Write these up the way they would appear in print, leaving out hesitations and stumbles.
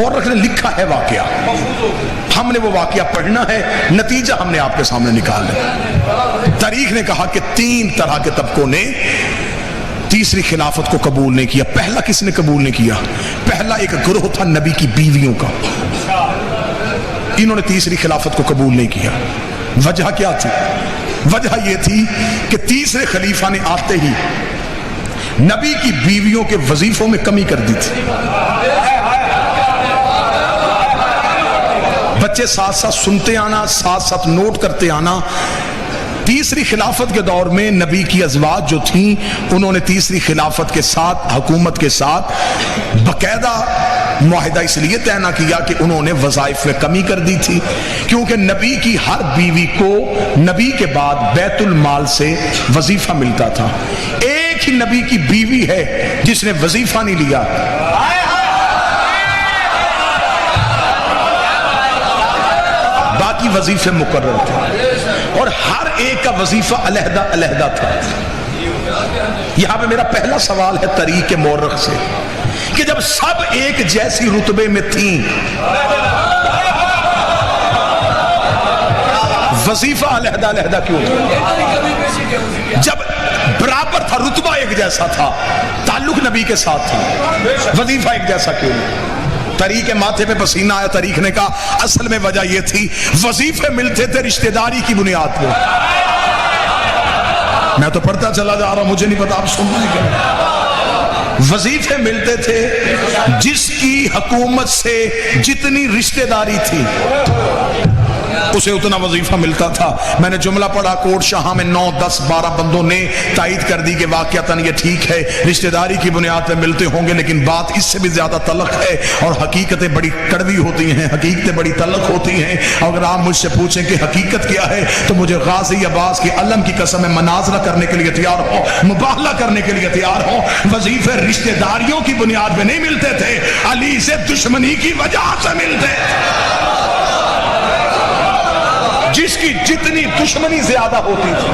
مورخ نے لکھا ہے واقعہ، ہم نے وہ واقعہ پڑھنا ہے، نتیجہ ہم نے آپ کے سامنے نکالنا ہے۔ تاریخ نے کہا کہ 3 طرح کے طبقوں نے تیسری خلافت کو قبول نہیں کیا۔ پہلا کس نے قبول نہیں کیا؟ پہلا ایک گروہ تھا نبی کی بیویوں کا، انہوں نے تیسری خلافت کو قبول نہیں کیا۔ وجہ کیا تھی؟ وجہ یہ تھی کہ تیسرے خلیفہ نے آتے ہی نبی کی بیویوں کے وظیفوں میں کمی کر دی تھی۔ بچے ساتھ ساتھ سنتے آنا، ساتھ ساتھ نوٹ کرتے آنا۔ تیسری خلافت کے دور میں نبی کی ازواج جو تھیں، انہوں نے تیسری خلافت کے ساتھ، حکومت کے ساتھ باقاعدہ معاہدہ اس لیے طے نہ کیا کہ انہوں نے وظائف میں کمی کر دی تھی، کیونکہ نبی کی ہر بیوی کو نبی کے بعد بیت المال سے وظیفہ ملتا تھا۔ ایک ہی نبی کی بیوی ہے جس نے وظیفہ نہیں لیا، باقی وظیفے مقرر تھے، اور ہر ایک کا وظیفہ علیحدہ علیحدہ تھا۔ یہاں پہ میرا پہلا سوال ہے طریق مورخ سے کہ جب سب ایک جیسی رتبے میں تھیں، وظیفہ علیحدہ علیحدہ کیوں؟ جب برابر تھا، رتبہ ایک جیسا تھا، تعلق نبی کے ساتھ تھا، وظیفہ ایک جیسا کیوں؟ طریق کے ماتھے پہ پسینہ آیا۔ طریق نے کہا اصل میں وجہ یہ تھی وظیفے ملتے تھے رشتہ داری کی بنیاد پہ۔ میں تو پڑھتا چلا جا رہا ہوں، مجھے نہیں پتا آپ سن رہے کیا؟ وظیفے ملتے تھے جس کی حکومت سے جتنی رشتہ داری تھی اسے اتنا وظیفہ ملتا تھا۔ میں نے جملہ پڑھا کوٹ شاہ میں 9 10 12 بندوں نے تائید کر دی کہ واقعتاً یہ ٹھیک ہے، رشتہ داری کی بنیاد پہ ملتے ہوں گے، لیکن بات اس سے بھی زیادہ تلخ ہے اور حقیقتیں بڑی کڑوی ہوتی ہیں، حقیقتیں بڑی تلخ ہوتی ہیں۔ اگر آپ مجھ سے پوچھیں کہ حقیقت کیا ہے تو مجھے غازی عباس کی علم کی قسم ہے مناظرہ کرنے کے لیے تیار ہو، مباہلہ کرنے کے لیے تیار ہو۔ وظیفے رشتہ داریوں کی بنیاد پہ نہیں ملتے تھے، علی سے دشمنی کی وجہ سے ملتے تھے۔ جس کی جتنی دشمنی زیادہ ہوتی تھی،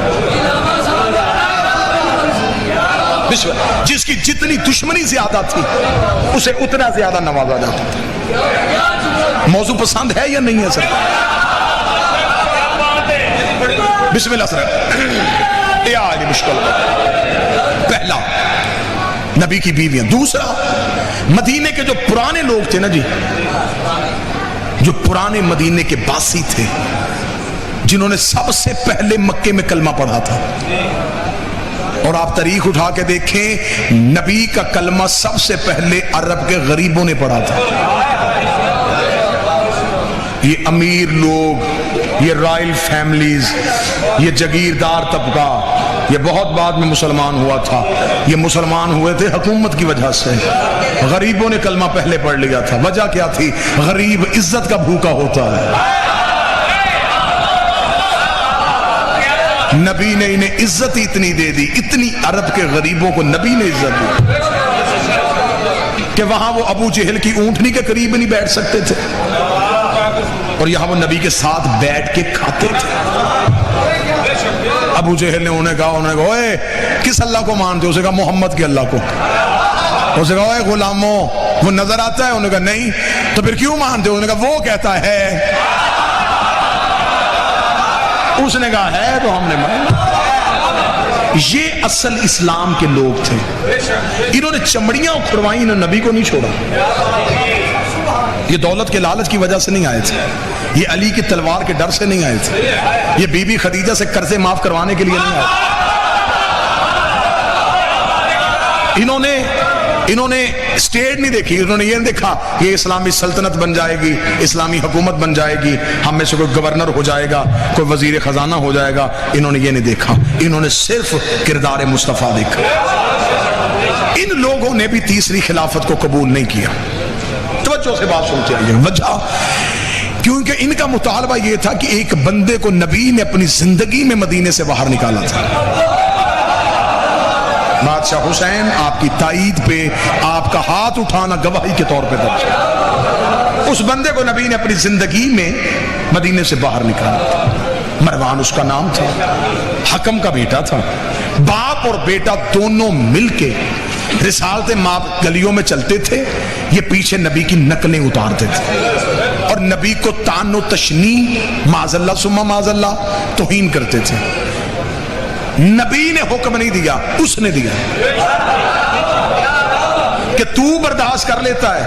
جس کی جتنی دشمنی زیادہ تھی اسے اتنا زیادہ نوازا جاتا تھا۔ موضوع پسند ہے یا نہیں ہے سر؟ بسم اللہ سر۔ یہ آج مشکل ہے۔ پہلا نبی کی بیویاں، دوسرا مدینے کے جو پرانے لوگ تھے نا جی، جو پرانے مدینے کے باسی تھے، جنہوں نے سب سے پہلے مکے میں کلمہ پڑھا تھا۔ اور آپ تاریخ اٹھا کے دیکھیں، نبی کا کلمہ سب سے پہلے عرب کے غریبوں نے پڑھا تھا۔ یہ امیر لوگ، یہ رائل فیملیز، یہ جگیردار طبقہ، یہ بہت بعد میں مسلمان ہوا تھا۔ یہ مسلمان ہوئے تھے حکومت کی وجہ سے، غریبوں نے کلمہ پہلے پڑھ لیا تھا۔ وجہ کیا تھی؟ غریب عزت کا بھوکا ہوتا ہے، نبی نے انہیں عزت اتنی دے دی، اتنی عرب کے غریبوں کو نبی نے عزت دی کہ وہاں وہ ابو جہل کی اونٹنی کے قریب نہیں بیٹھ سکتے تھے، اور یہاں وہ نبی کے ساتھ بیٹھ کے کھاتے تھے۔ ابو جہل نے انہیں کہا اوے کس اللہ کو مانتے ہو؟ اسے کہا محمد کے اللہ کو۔ اسے کہا اوے غلاموں وہ نظر آتا ہے؟ انہوں نے کہا نہیں۔ تو پھر کیوں مانتے ہو؟ انہوں نے کہا وہ کہتا ہے۔ اس نے کہا ہے تو ہم نے مانا۔ یہ اصل اسلام کے لوگ تھے، انہوں نے چمڑیاں اکھڑوائیں، انہوں نے نبی کو نہیں چھوڑا۔ یہ دولت کے لالچ کی وجہ سے نہیں آئے تھے، یہ علی کی تلوار کے ڈر سے نہیں آئے تھے، یہ بی بی خدیجہ سے قرضے معاف کروانے کے لیے نہیں آئے۔ انہوں نے اسٹیٹ نہیں دیکھی، انہوں نے یہ دیکھا کہ اسلامی سلطنت بن جائے گی، اسلامی حکومت بن جائے گی، ہم میں سے کوئی گورنر ہو جائے گا، کوئی وزیر خزانہ ہو جائے گا۔ انہوں نے یہ نہیں دیکھا، انہوں نے صرف کردار مصطفیٰ دیکھا۔ ان لوگوں نے بھی تیسری خلافت کو قبول نہیں کیا۔ توجہ سے بات سنتے آئیے۔ وجہ کیونکہ ان کا مطالبہ یہ تھا کہ ایک بندے کو نبی نے اپنی زندگی میں مدینے سے باہر نکالا تھا۔ بادشاہ حسین آپ کی تائید پہ آپ کا ہاتھ اٹھانا گواہی کے طور پہ درج ہے۔ اس بندے کو نبی نے اپنی زندگی میں مدینے سے باہر نکالا تھا۔ مروان اس کا نام تھا، حکم کا بیٹا تھا۔ باپ اور بیٹا دونوں مل کے رسالت ماں گلیوں میں چلتے تھے، یہ پیچھے نبی کی نقلیں اتارتے تھے اور نبی کو طعن و تشنیع معاذ اللہ ثم معاذ اللہ توہین کرتے تھے۔ نبی نے حکم نہیں دیا، اس نے دیا کہ تو برداشت کر لیتا ہے،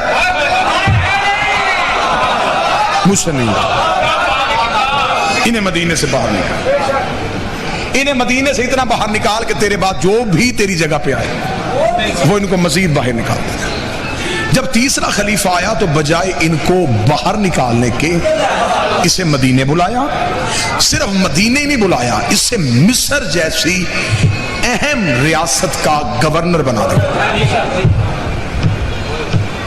مجھ سے نہیں۔ انہیں مدینے سے باہر نکال، انہیں مدینے سے اتنا باہر نکال کہ تیرے بعد جو بھی تیری جگہ پہ آئے وہ ان کو مزید باہر نکال دے۔ جب تیسرا خلیفہ آیا تو بجائے ان کو باہر نکالنے کے اسے مدینے بلایا، صرف مدینے نہیں بلایا، اسے مصر جیسی اہم ریاست کا گورنر بنا دیا۔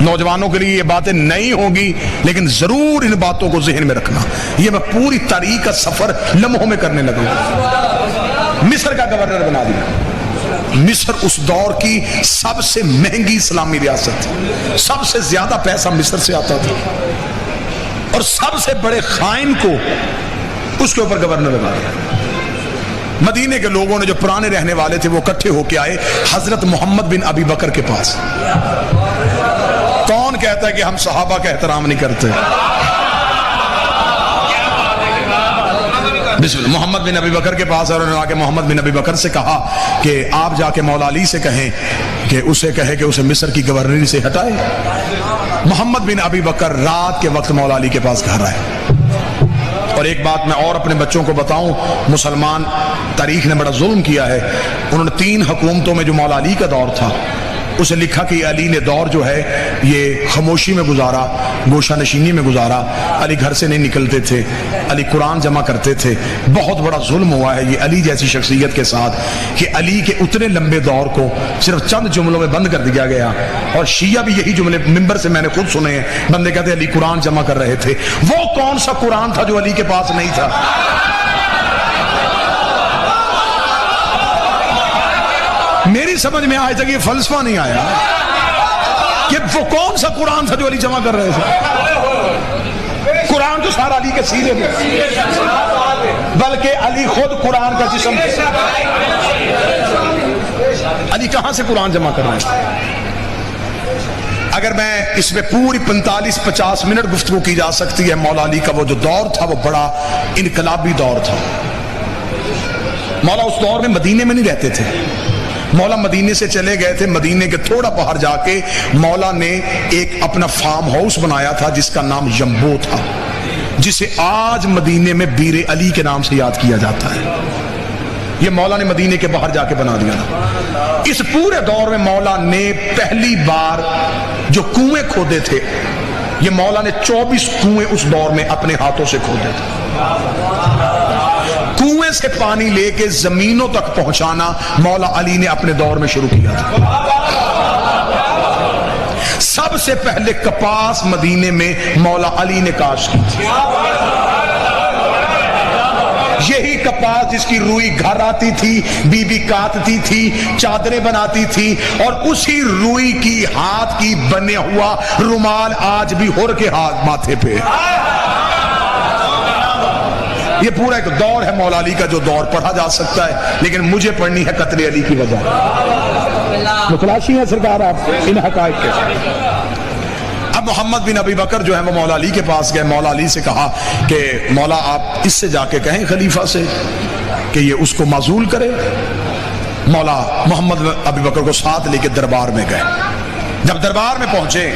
نوجوانوں کے لیے یہ باتیں نہیں ہوں گی لیکن ضرور ان باتوں کو ذہن میں رکھنا، یہ میں پوری تاریخ کا سفر لمحوں میں کرنے لگا ہوں۔ مصر کا گورنر بنا دیا۔ مصر اس دور کی سب سے مہنگی اسلامی ریاست تھی، سب سے زیادہ پیسہ مصر سے آتا تھا اور سب سے بڑے خائن کو اس کے اوپر گورنر بنا دیا۔ مدینے کے لوگوں نے جو پرانے رہنے والے تھے وہ اکٹھے ہو کے آئے حضرت محمد بن ابی بکر کے پاس۔ کون کہتا ہے کہ ہم صحابہ کا احترام نہیں کرتے؟ بسم اللہ۔ محمد بن ابی بکر کے پاس اور انہوں نے آ کے محمد بن ابی بکر سے کہا کہ آپ جا کے مولا علی سے کہیں کہ اسے کہے کہ اسے مصر کی گورنری سے ہٹائے۔ محمد بن ابی بکر رات کے وقت مولا علی کے پاس گھر آئے۔ اور ایک بات میں اور اپنے بچوں کو بتاؤں، مسلمان تاریخ نے بڑا ظلم کیا ہے۔ انہوں نے 3 حکومتوں میں جو مولا علی کا دور تھا اسے لکھا کہ علی نے دور جو ہے یہ خاموشی میں گزارا، گوشہ نشینی میں گزارا، علی گھر سے نہیں نکلتے تھے، علی قرآن جمع کرتے تھے۔ بہت بڑا ظلم ہوا ہے یہ علی جیسی شخصیت کے ساتھ کہ علی کے اتنے لمبے دور کو صرف چند جملوں میں بند کر دیا گیا۔ اور شیعہ بھی یہی جملے ممبر سے میں نے خود سنے ہیں، بندے کہتے ہیں علی قرآن جمع کر رہے تھے۔ وہ کون سا قرآن تھا جو علی کے پاس نہیں تھا؟ میری سمجھ میں آج تک یہ فلسفہ نہیں آیا کہ وہ کون سا قرآن تھا جو علی جمع کر رہے تھے۔ قرآن تو سارا علی کے سینے میں، بلکہ علی خود قرآن کا جسم تھا۔ علی کہاں سے قرآن جمع کر رہے ہیں؟ اگر میں اس میں پوری 45-50 منٹ گفتگو کی جا سکتی ہے۔ مولا علی کا وہ جو دور تھا وہ بڑا انقلابی دور تھا۔ مولا اس دور میں مدینے میں نہیں رہتے تھے، مولا مدینے سے چلے گئے تھے۔ مدینے کے تھوڑا باہر جا کے مولا نے ایک اپنا فارم ہاؤس بنایا تھا جس کا نام یمبو تھا، جسے آج مدینے میں بیر علی کے نام سے یاد کیا جاتا ہے۔ یہ مولا نے مدینے کے باہر جا کے بنا دیا تھا۔ اس پورے دور میں مولا نے پہلی بار جو کنویں کھودے تھے، یہ مولا نے 24 کنویں اس دور میں اپنے ہاتھوں سے کھودے تھے۔ کنویں سے پانی لے کے زمینوں تک پہنچانا مولا علی نے اپنے دور میں شروع کیا تھا۔ سب سے پہلے کپاس مدینے میں مولا علی نے کاشت کی تھی۔ یہی کپاس جس کی روئی گھر آتی تھی، بی بی کاٹتی تھی، چادریں بناتی تھی، اور اسی روئی کی ہاتھ کی بنے ہوا رومال آج بھی ہور کے ہاتھ ماتھے پہ۔ یہ پورا ایک دور ہے مولا علی کا جو دور پڑھا جا سکتا ہے، لیکن مجھے پڑھنی ہے قتل علی کی وجہ۔ متلاشی ہے سرکار آپ ان حقائق کے۔ اب محمد بن ابی بکر جو ہے وہ مولا علی کے پاس گئے۔ مولا علی سے کہا کہ مولا آپ اس سے جا کے کہیں خلیفہ سے کہ یہ اس کو معزول کرے۔ مولا محمد ابی بکر کو ساتھ لے کے دربار میں گئے۔ جب دربار میں پہنچے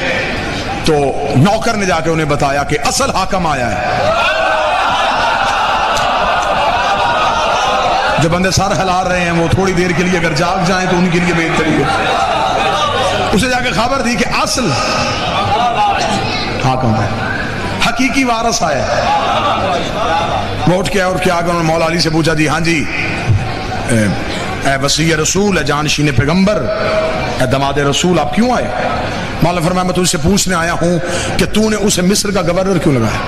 تو نوکر نے جا کے انہیں بتایا کہ اصل حاکم آیا ہے۔ جو بندے سر ہلا رہے ہیں وہ تھوڑی دیر کے لیے اگر جاگ جائیں تو ان کے لیے بہتر ہے۔ اسے جا کے خبر دی کہ اصل حاکم ہے، حقیقی وارث آیا۔ وہ اٹھ کے اور کیا کہ انہوں نے مولا علی سے پوچھا، جی ہاں جی اے وصی رسول، اے جانشین پیغمبر، اے دماد رسول، آپ کیوں آئے؟ مولا فرمایا میں تجھ سے پوچھنے آیا ہوں کہ تو نے اسے مصر کا گورنر کیوں لگایا؟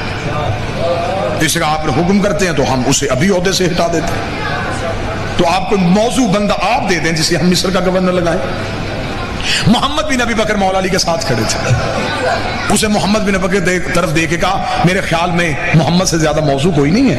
اس کا آپ نے حکم کرتے ہیں تو ہم اسے ابھی عہدے سے ہٹا دیتے ہیں، تو آپ کو موضوع بندہ آپ دے دیں جسے ہم مصر کا گورنر لگائیں۔ محمد بن ابی بکر مولا علی کے ساتھ کھڑے تھے۔ اسے محمد بن ابی بکر طرف دے کے کہا میرے خیال میں محمد سے زیادہ موضوع کوئی نہیں ہے،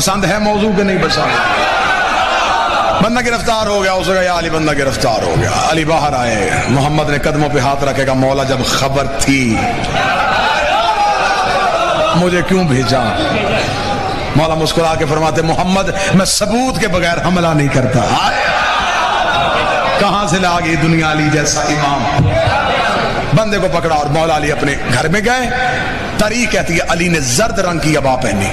پسند ہے موضوع کہ نہیں پسند؟ بندہ گرفتار ہو گیا، اس نے کہا یا علی بندہ گرفتار ہو گیا. علی باہر آئے، محمد نے قدموں پہ ہاتھ رکھے گا مولا جب خبر تھی مجھے کیوں بھیجا؟ مولا مسکرا کے فرماتے محمد میں ثبوت کے بغیر حملہ نہیں کرتا. کہاں سے لا گئی دنیا علی جیسا امام؟ بندے کو پکڑا اور مولا علی اپنے گھر میں گئے. تاریخ کہتی ہے علی نے زرد رنگ کی عبا پہنی.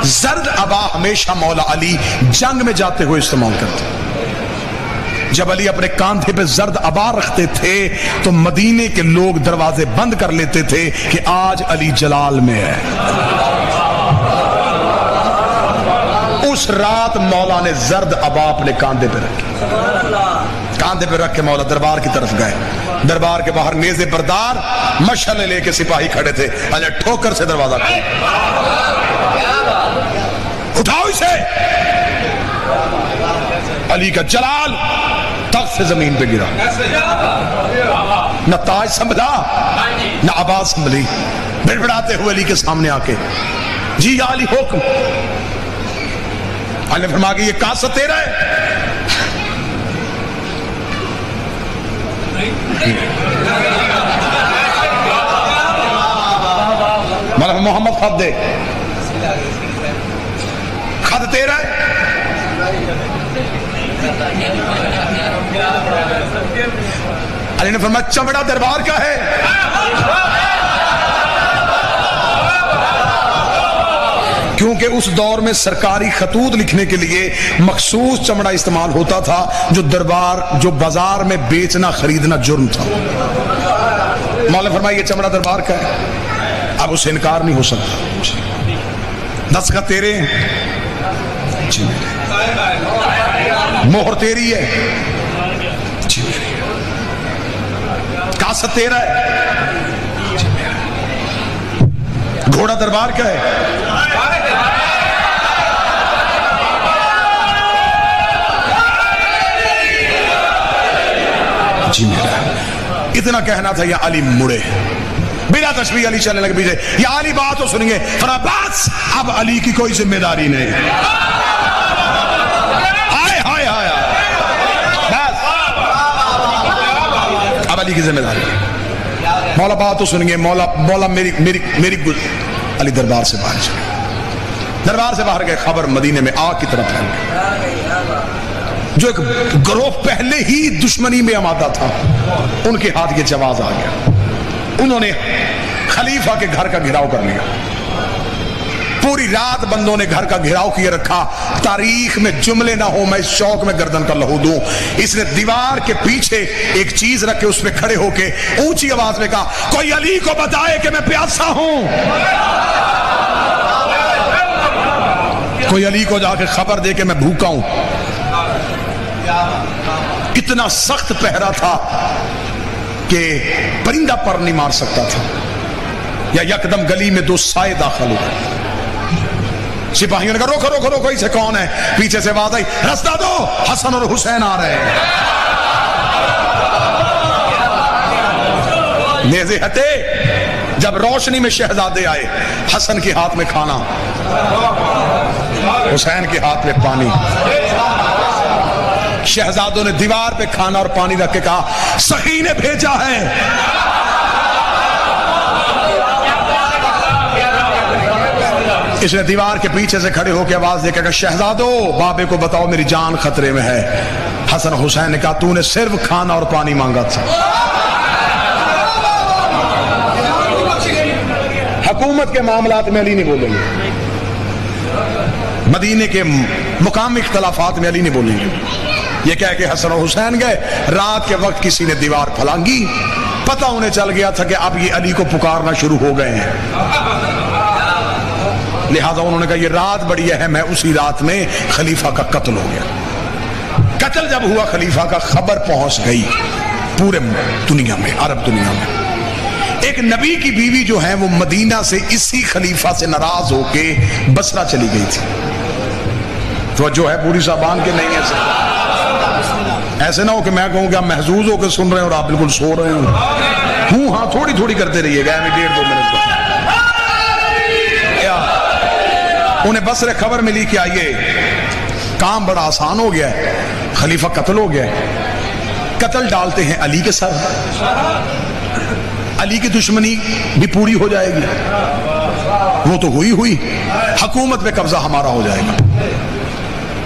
زرد عبا ہمیشہ مولا علی جنگ میں جاتے ہوئے استعمال کرتے. جب علی اپنے کاندھے پہ زرد عبا رکھتے تھے تو مدینے کے لوگ دروازے بند کر لیتے تھے کہ آج علی جلال میں ہے. اس رات مولا نے زرد عبا اپنے کاندھے پہ رکھی. کاندھے پہ رکھ کے مولا دربار کی طرف گئے. دربار کے باہر نیزے بردار مشعلیں لے کے سپاہی کھڑے تھے. علی ٹھوکر سے دروازہ کھولا، اٹھاؤ اسے. علی کا جلال تخت سے زمین پہ گرا. نہ تاج سنبھلا نہ آواز سنبھلی. بڑبڑاتے ہوئے علی کے سامنے آ کے جی یا علی حکم. علی نے فرمایا کہ یہ کاسہ تیرا ہے. محمد خط دے. خط تیرا ہے. علی نے فرمایا چمڑا دربار کا ہے. کیونکہ اس دور میں سرکاری خطوط لکھنے کے لیے مخصوص چمڑا استعمال ہوتا تھا جو بازار میں بیچنا خریدنا جرم تھا. مولا فرمایا یہ چمڑا دربار کا ہے. اب اسے انکار نہیں ہو سکتا. دستخط تیرے ہیں جی میرے. مہر تیری ہے جی میری. کاسہ تیرا ہے جی میرا. گھوڑا دربار کا ہے جی میرا. اتنا کہنا تھا یا علی مڑے بلا تشبیہ. علی چلنے لگے پیچھے. یا علی بات تو سنیں گے. فرمایا بس اب علی کی کوئی ذمہ داری نہیں. ہائے ہائے ہائے بس اب علی کی ذمہ داری. مولا بات تو سنیں گے. مولا میری علی دربار سے باہر چلے. دربار سے باہر گئے. خبر مدینے میں آگ کی طرف پھیل گئی. جو ایک گروہ پہلے ہی دشمنی میں آمادہ تھا ان کے ہاتھ یہ جواز آ گیا. انہوں نے خلیفہ کے گھر کا گھراؤ کر لیا. پوری رات بندوں نے گھر کا گھراؤ کیے رکھا. تاریخ میں جملے نہ ہو میں اس شوق میں گردن کا لہو دوں. اس نے دیوار کے پیچھے ایک چیز رکھ کے اس پہ کھڑے ہو کے اونچی آواز میں کہا کوئی علی کو بتائے کہ میں پیاسا ہوں. کوئی علی کو جا کے خبر دے کہ میں بھوکا ہوں. اتنا سخت پہرا تھا کہ پرندہ پر نہیں مار سکتا تھا. یا یکدم گلی میں دو سائے داخل ہو گئے. سپاہیوں نے کہا روکو روکو روکو اسے کون ہے. پیچھے سے آواز آئی رستہ دو حسن اور حسین آ رہے ہیں. نیزے ہٹے. جب روشنی میں شہزادے آئے حسن کے ہاتھ میں کھانا حسین کے ہاتھ میں پانی. شہزادوں نے دیوار پہ کھانا اور پانی رکھ کے کہا سخی نے بھیجا ہے. اس نے دیوار کے پیچھے سے کھڑے ہو کے آواز دے کے کہا شہزادو بابے کو بتاؤ میری جان خطرے میں ہے. حسن حسین نے کہا تو نے صرف کھانا اور پانی مانگا تھا. حکومت کے معاملات میں علی نہیں بولیں گے. مدینے کے مقامی اختلافات میں علی نہیں بولیں گے. یہ کہہ کہ حسن و حسین گئے. رات کے وقت کسی نے دیوار پھلانگی. پتہ انہیں چل گیا تھا کہ اب یہ علی کو پکارنا شروع ہو گئے ہیں. لہذا انہوں نے کہا یہ رات بڑی اہم ہے. اسی رات میں خلیفہ کا قتل ہو گیا. قتل جب ہوا خلیفہ کا خبر پہنچ گئی پورے دنیا میں عرب دنیا میں. ایک نبی کی بیوی جو ہے وہ مدینہ سے اسی خلیفہ سے ناراض ہو کے بصرہ چلی گئی تھی. تو جو ہے پوری زبان کے نہیں ایسے نہ ہو کہ میں کہوں کہ آپ محظوظ ہو کے سن رہے ہیں اور آپ بالکل سو رہے ہوں. ہاں تھوڑی تھوڑی کرتے رہیے گا. 1.5-2 منٹ انہیں بصرے خبر ملی کہ آئیے کام بڑا آسان ہو گیا ہے، خلیفہ قتل ہو گیا ہے، قتل ڈالتے ہیں علی کے سر، علی کی دشمنی بھی پوری ہو جائے گی، وہ تو ہوئی حکومت پہ قبضہ ہمارا ہو جائے گا۔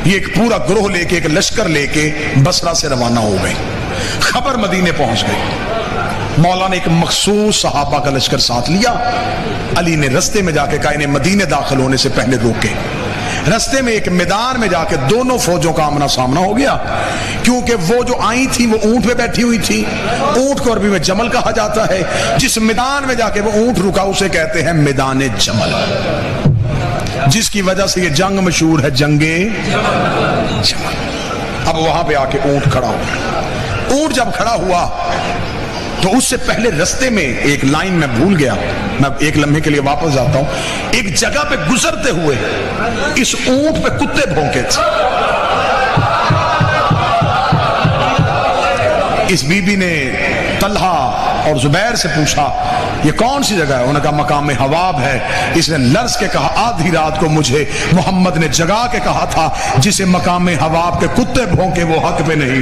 یہ ایک پورا گروہ لے کے، ایک لشکر لے کے بصرہ سے روانہ ہو گئے، خبر مدینے پہنچ گئی۔ مولا نے ایک مخصوص صحابہ کا لشکر ساتھ لیا، علی نے رستے میں جا کے کہا انہیں مدینے داخل ہونے سے پہلے روکے۔ رستے میں ایک میدان میں جا کے دونوں فوجوں کا آمنا سامنا ہو گیا، کیونکہ وہ جو آئی تھی وہ اونٹ پہ بیٹھی ہوئی تھی، اونٹ کو عربی میں جمل کہا جاتا ہے، جس میدان میں جا کے وہ اونٹ رکا اسے کہتے ہیں میدان جمل، جس کی وجہ سے یہ جنگ مشہور ہے، جنگ جمل۔ اب وہاں پہ آ کے اونٹ کھڑا ہوا، اونٹ جب کھڑا ہوا تو اس سے پہلے رستے میں ایک لائن میں بھول گیا، میں ایک لمحے کے لیے واپس جاتا ہوں، ایک جگہ پہ گزرتے ہوئے اس اونٹ پہ کتے بھونکے تھے۔ اس بی بی نے طلحہ اور زبیر سے پوچھا یہ کون سی جگہ ہے؟ انہوں نے کہا مقام حواب ہے۔ اس نے لرز کے کہا آدھی رات کو مجھے محمد نے جگا کے کہا تھا جسے مقام حواب کے کتے بھونکے وہ حق پہ نہیں۔